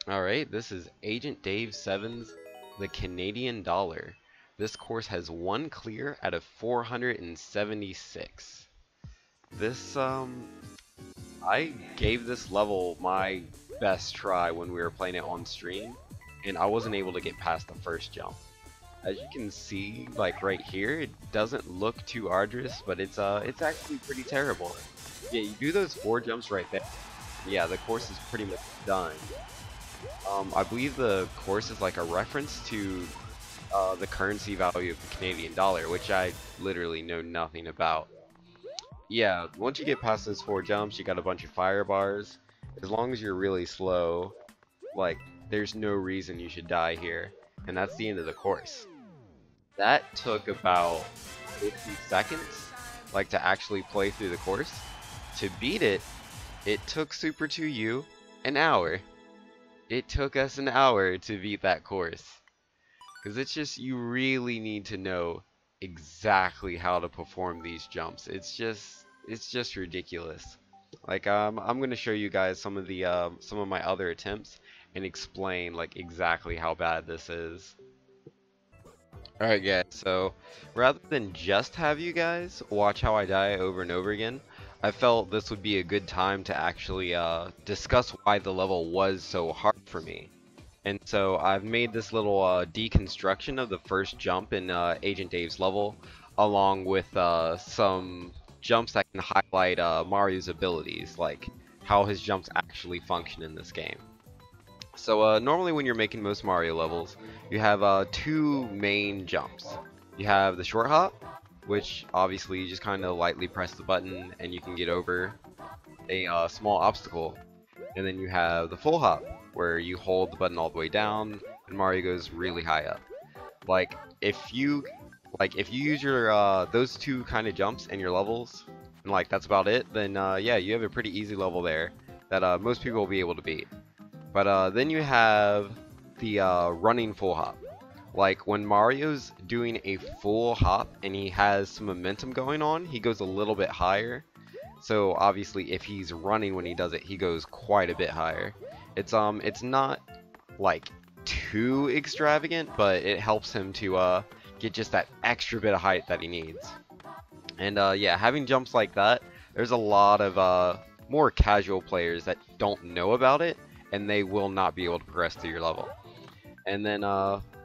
Alright, this is Agent Dave 7's The Canadian Dollar. This course has one clear out of 476. This, I gave this level my best try when we were playing it on stream, and I wasn't able to get past the first jump. As you can see, like right here, it doesn't look too arduous, but it's actually pretty terrible. Yeah, you do those 4 jumps right there. Yeah, the course is pretty much done. I believe the course is like a reference to the currency value of the Canadian dollar, which I literally know nothing about. Yeah, once you get past those 4 jumps, you got a bunch of fire bars. As long as you're really slow, like, there's no reason you should die here. And that's the end of the course. That took about 50 seconds, like, to actually play through the course. To beat it, it took Super 2U an hour. It took us an hour to beat that course. Because it's just, you really need to know exactly how to perform these jumps. It's just ridiculous. Like, I'm gonna show you guys some of the some of my other attempts and explain like exactly how bad this is. Alright guys, so rather than just have you guys watch how I die over and over again, I felt this would be a good time to actually discuss why the level was so hard for me. And so I've made this little deconstruction of the first jump in Agent Dave's level, along with some jumps that can highlight Mario's abilities, like how his jumps actually function in this game. So normally when you're making most Mario levels, you have 2 main jumps. You have the short hop, which obviously you just kind of lightly press the button and you can get over a small obstacle. And then you have the full hop, where you hold the button all the way down and Mario goes really high up. Like if you use your those 2 kind of jumps in your levels, and like that's about it, then yeah, you have a pretty easy level there that most people will be able to beat. But then you have the running full hop. Like when Mario's doing a full hop and he has some momentum going on, he goes a little bit higher. So obviously if he's running when he does it, he goes quite a bit higher. It's not like too extravagant, but it helps him to get just that extra bit of height that he needs. And yeah, having jumps like that, there's a lot of more casual players that don't know about it, and they will not be able to progress through your level. And then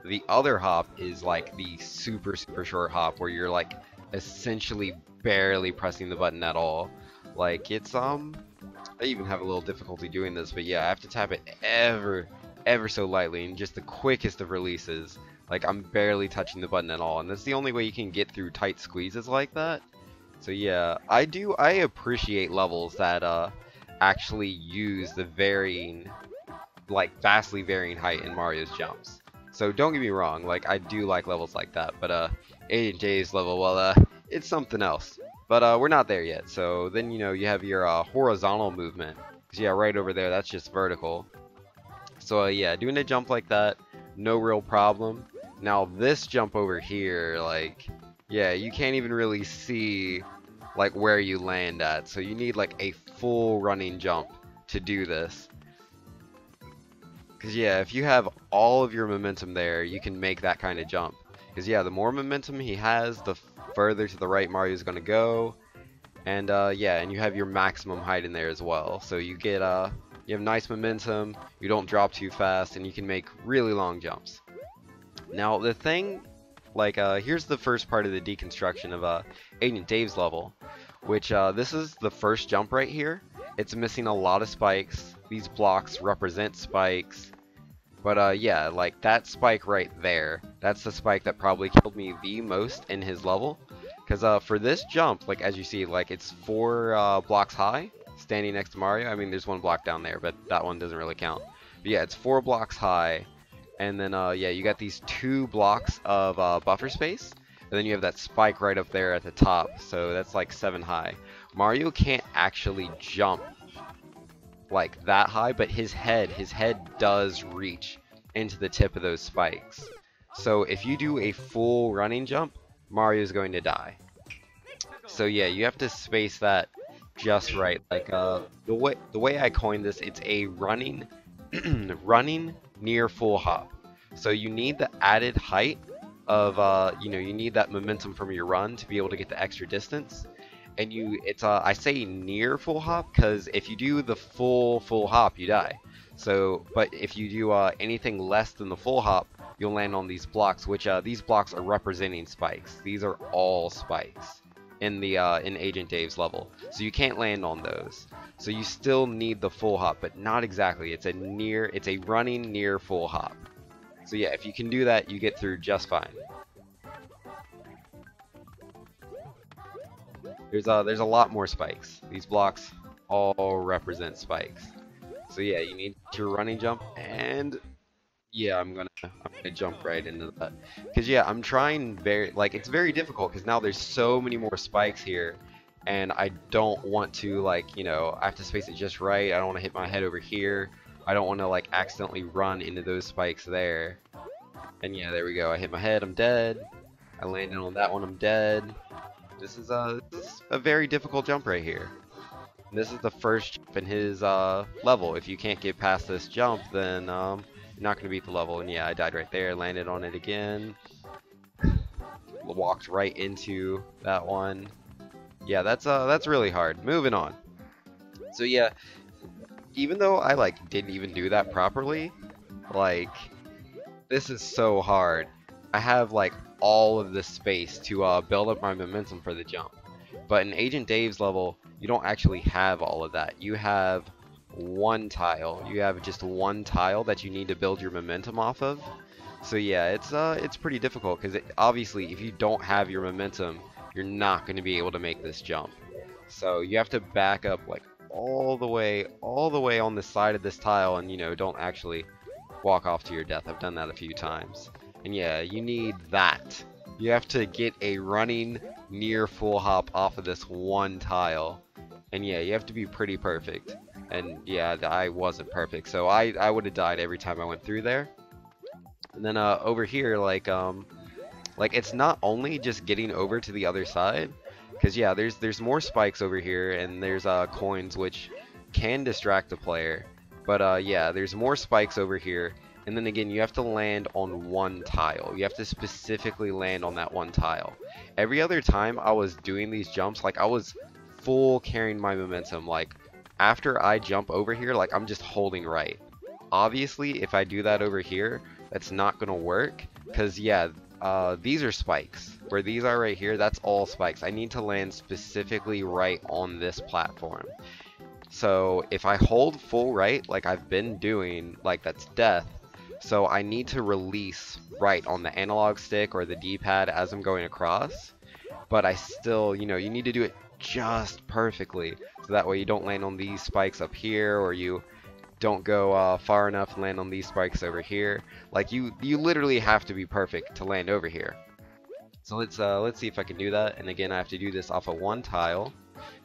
the other hop is like the super short hop where you're like essentially barely pressing the button at all. Like it's I even have a little difficulty doing this, but yeah, I have to tap it ever so lightly and just the quickest of releases. Like I'm barely touching the button at all, and that's the only way you can get through tight squeezes like that. So yeah, I appreciate levels that actually use the varying, like vastly varying height in Mario's jumps. So don't get me wrong, like I do like levels like that, but Agent Dave's level, well, it's something else. But we're not there yet. So then you have your horizontal movement. 'Cause yeah, right over there, that's just vertical. So yeah, doing a jump like that, no real problem. Now this jump over here, like, yeah, you can't even really see like where you land at. So you need like a full running jump to do this. Because yeah, if you have all of your momentum there, you can make that kind of jump. Because yeah, the more momentum he has, the further to the right Mario's going to go. And yeah, and you have your maximum height in there as well. So you get you have nice momentum, you don't drop too fast, and you can make really long jumps. Now the thing, like here's the first part of the deconstruction of Agent Dave's level, which this is the first jump right here. It's missing a lot of spikes. These blocks represent spikes. But yeah, like that spike right there, that's the spike that probably killed me the most in his level. Because for this jump, like as you see, like it's 4 blocks high, standing next to Mario. I mean, there's 1 block down there, but that one doesn't really count. But yeah, it's 4 blocks high. And then yeah, you got these 2 blocks of buffer space. And then you have that spike right up there at the top. So that's like 7 high. Mario can't actually jump like that high, but his head does reach into the tip of those spikes. So if you do a full running jump, Mario's going to die. So yeah, you have to space that just right. Like the way I coined this, it's a running running near full hop. So you need the added height of you need that momentum from your run to be able to get the extra distance. And it's I say near full hop because if you do the full hop, you die. So, but if you do anything less than the full hop, you'll land on these blocks, which these blocks are representing spikes. These are all spikes in the in Agent Dave's level, so you can't land on those. So you still need the full hop, but not exactly. It's a running near full hop. So yeah, if you can do that, you get through just fine. There's a lot more spikes. These blocks all represent spikes. So yeah, you need your running jump, and yeah, I'm gonna jump right into that. Cause yeah, I'm trying it's very difficult because now there's so many more spikes here, and I don't want to I have to space it just right. I don't want to hit my head over here. I don't want to accidentally run into those spikes there. And yeah, there we go. I hit my head, I'm dead. I landed on that one, I'm dead. This is a very difficult jump right here. And this is the first jump in his level. If you can't get past this jump, then you're not going to beat the level. And yeah, I died right there, landed on it again. Walked right into that one. Yeah, that's really hard. Moving on. So yeah, even though I didn't even do that properly, this is so hard. I have all of this space to build up my momentum for the jump. But in Agent Dave's level, you don't actually have all of that. You have one tile. You have just one tile that you need to build your momentum off of. So yeah, it's pretty difficult because obviously if you don't have your momentum, you're not going to be able to make this jump. So you have to back up all the way on the side of this tile, and don't actually walk off to your death. I've done that a few times. And yeah, you need that. You have to get a running near full hop off of this one tile. And yeah, you have to be pretty perfect. And yeah, I wasn't perfect, so I would have died every time I went through there. And then over here, it's not only just getting over to the other side, because yeah, there's more spikes over here, and there's coins which can distract the player. But yeah, there's more spikes over here. And then again, you have to land on one tile. You have to specifically land on that one tile. Every other time I was doing these jumps, I was full carrying my momentum. After I jump over here, I'm just holding right. Obviously, if I do that over here, that's not going to work. Because, yeah, these are spikes. Where these are right here, that's all spikes. I need to land specifically right on this platform. So, if I hold full right, like I've been doing, that's death. So I need to release right on the analog stick or the D-pad as I'm going across. But I still, you need to do it just perfectly. So that way you don't land on these spikes up here, or you don't go far enough and land on these spikes over here. You literally have to be perfect to land over here. So let's see if I can do that. And again, I have to do this off of one tile.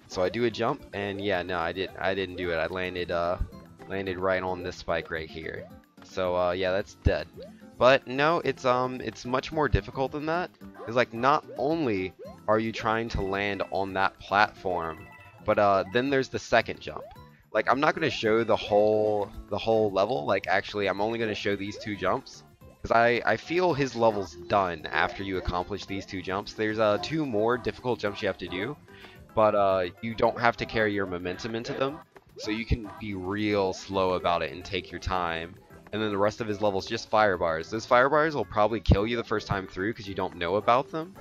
So I do a jump, and yeah, no, I didn't do it. I landed right on this spike right here. So yeah, that's dead. But no, it's much more difficult than that. It's not only are you trying to land on that platform, but then there's the second jump. I'm not gonna show the whole level. Actually, I'm only gonna show these two jumps because I feel his level's done after you accomplish these two jumps. There's two more difficult jumps you have to do, but you don't have to carry your momentum into them, so you can be real slow about it and take your time. And then the rest of his level is just fire bars. Those fire bars will probably kill you the first time through because you don't know about them.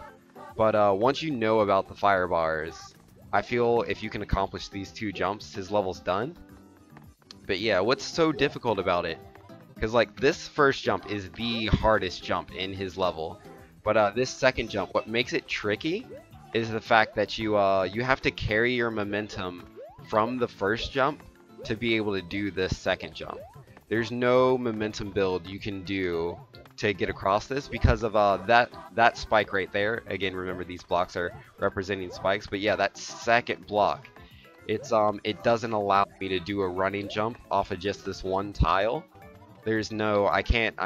But once you know about the fire bars, I feel if you can accomplish these two jumps, his level's done. But yeah, what's so difficult about it? Because this first jump is the hardest jump in his level. But this second jump, what makes it tricky is the fact that you have to carry your momentum from the first jump to be able to do this second jump. There's no momentum build you can do to get across this because of that spike right there. Again, remember these blocks are representing spikes, but yeah, that second block, it doesn't allow me to do a running jump off of just this one tile. There's no, I can't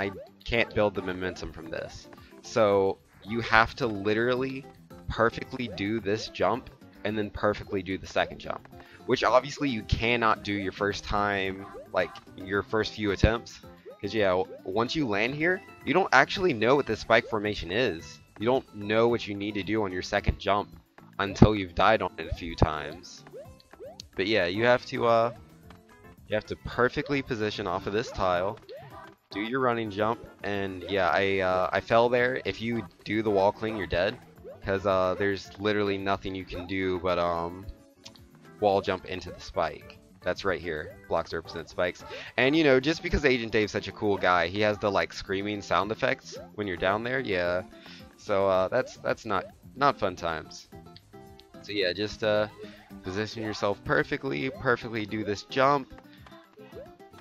build the momentum from this. So you have to literally perfectly do this jump and then perfectly do the second jump, which obviously you cannot do your first time like your first few attempts. Because yeah, once you land here, you don't actually know what the spike formation is. You don't know what you need to do on your second jump until you've died on it a few times. But yeah, you have to perfectly position off of this tile, do your running jump, and yeah, I fell there. If you do the wall cling, you're dead, because there's literally nothing you can do but wall jump into the spike. That's right here. Blocks represent spikes. And you know, just because Agent Dave's such a cool guy, he has the like screaming sound effects when you're down there. Yeah. So that's not fun times. So yeah, just position yourself perfectly do this jump.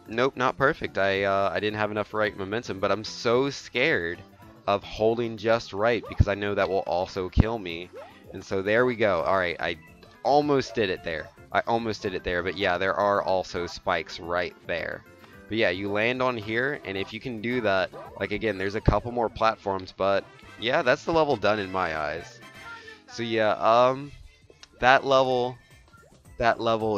Nope, not perfect. I didn't have enough right momentum, but I'm so scared of holding just right because I know that will also kill me. And so there we go. All right, I almost did it there. I almost did it there, but yeah, there are also spikes right there. But yeah, you land on here, and if you can do that, like again, there's a couple more platforms, but yeah, that's the level done in my eyes. So yeah, that level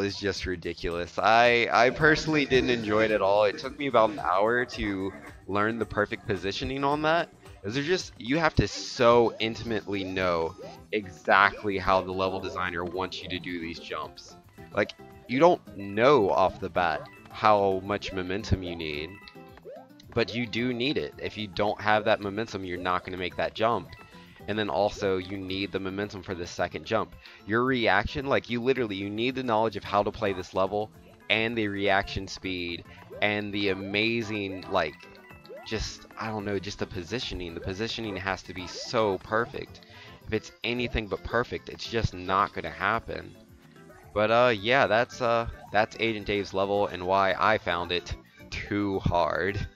is just ridiculous. I personally didn't enjoy it at all. It took me about an hour to learn the perfect positioning on that. Because they're just, you have to so intimately know exactly how the level designer wants you to do these jumps. Like, you don't know off the bat how much momentum you need, but you do need it. If you don't have that momentum, you're not going to make that jump. And then also you need the momentum for the second jump. Your reaction, like you need the knowledge of how to play this level and the reaction speed and the amazing, like, just, I don't know, just the positioning. The positioning has to be so perfect. If it's anything but perfect, it's just not going to happen. But yeah, that's Agent Dave's level and why I found it too hard.